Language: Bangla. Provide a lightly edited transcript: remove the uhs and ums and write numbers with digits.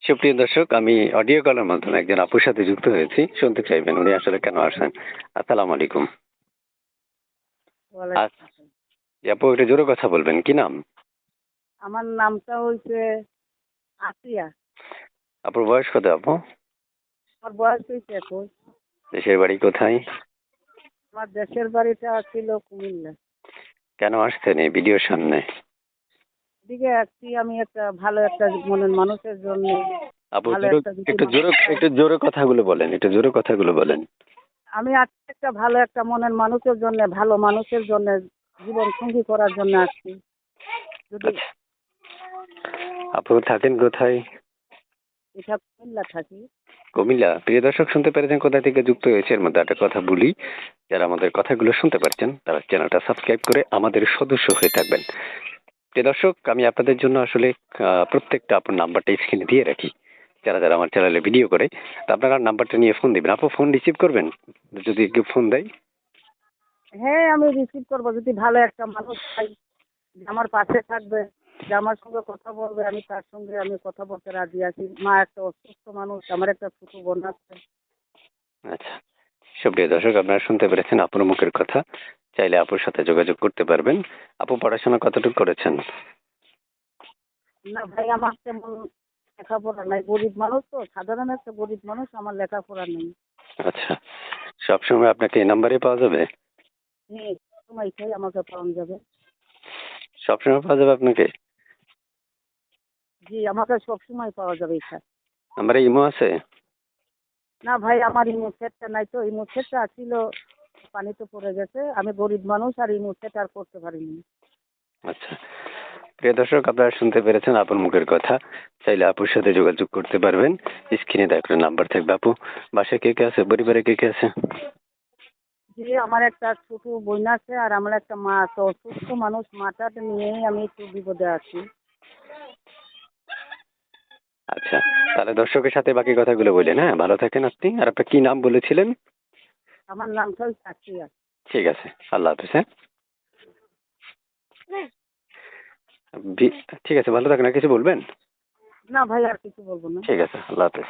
সুপ্রিয় দর্শক, আমি অডিও কলের মাধ্যমে একজন আপুর সাথে যুক্ত হয়েছি। শুনতে চাইবেন উনি আসলে কেন আসেন। আসসালামু আলাইকুম। ওয়ালাইকুম আসসালাম। আপু একটু জোরে কথা বলবেন, কি নাম? আমার নামটা হইছে আসিয়া। আপুর বয়স কত আপু? আমার বয়স হইছে ২১। দেশের বাড়ি কোথায়? আমার দেশের বাড়িটা ছিল কুমিল্লা। কেন আসছেন এই ভিডিওর সামনে? এদিকে আসছি আমি একটা ভালো একটা মনের মানুষের জন্য। আপু ভালো জোরে একটা যদি একটু মানুষ জোরে পাই। একটু জোরে কথাগুলো বলেন, একটু জোরে কথাগুলো বলেন। আমি আজকে একটা ভালো একটা মনের মানুষের জন্য, ভালো মানুষের জন্য জীবন সঙ্গী করার জন্য আসছি। যদি আচ্ছা, আপু থাকেন কোথায়? এটা কুমিল্লা থাকি। কুমিল্লা। প্রিয় দর্শক, শুনতে পেরেছেন কোথা থেকে যুক্ত হয়েছে। এর মধ্যে একটা কথা বলি, যারা আমাদের কথাগুলো শুনতে পারছেন তারা চ্যানেলটা সাবস্ক্রাইব করে আমাদের সদস্য হয়ে থাকবেন। প্রিয় দর্শক, আমি আপনাদের জন্য আসলে প্রত্যেকটা আপনার নাম্বারটা স্ক্রিনে দিয়ে রাখি, যারা যারা আমার চ্যানেলে ভিডিও করে। তা আপনারা নাম্বারটা নিয়ে ফোন দিবেন। আপু ফোন রিসিভ করবেন যদি কেউ ফোন দেয়? হ্যাঁ, আমি রিসিভ করবো যদি ভালো একটা মানুষ পাই, যে আমার পাশে থাকবে, যে আমার সঙ্গে কথা বলবে, আমি তার সঙ্গে আমি কথা বলতে রাজি আছি। মা একটা অসুস্থ মানুষ, আমার একটা ছোট বোন আছে। আচ্ছা, সুপ্রিয় দর্শক, আপনারা শুনতে পেরেছেন আপুর মুখের কথা। চাইলে আপুর সাথে যোগাযোগ করতে পারবেন। আপু পড়াশোনা কতটুকু করেছেন? না ভাই, আমার তেমন লেখাপড়া নাই, গরিব মানুষ তো, সাধারণ একটা গরিব মানুষ, আমার লেখাপড়া নেই। আচ্ছা, সবসময় আপনাকে এই নাম্বারে পাওয়া যাবে? হ্যাঁ, সময় চাই আমাকে পাওয়া যাবে। সবসময় পাওয়া যাবে আপনাকে? জি, আমাকে সবসময় পাওয়া যাবে স্যার। নাম্বারে ইমো আছে? না ভাই, আমার ইমো সেটটা নাই তো, ইমো সেটটা ছিল পানিতে পড়ে গেছে। আমি গরিব মানুষ আর ইমো সেট আর করতে পারিনি। আচ্ছা, প্রিয় দর্শক, আপনারা শুনতে পেরেছেন আপুর মুখের কথা। চাইলে আপুর সাথে যোগাযোগ করতে পারবেন। স্ক্রিনে দেখলে নাম্বার থাকবে। আপু বাসায় কে কে আছে, পরিবারে কে কে আছে? জি, আমার একটা ছোট বোন আছে আর আমার একটা মা আছে, অসুস্থ মানুষ, মাটাকে নিয়েই আমি একটু বিপদে আছি। আচ্ছা, তাহলে দর্শকের সাথে বাকি কথাগুলো বললেন। হ্যাঁ, ভালো থাকেন আপনি। আর আপনার কি নাম বলেছিলেন? আমার নামটা হচ্ছে আসিয়া। ঠিক আছে, আল্লাহ হাফেজ। হ্যাঁ, ঠিক আছে, ভালো থাকেন। আর কিছু বলবেন? না ভাই, আর কিছু বলবো না। ঠিক আছে, আল্লাহ হাফেজ।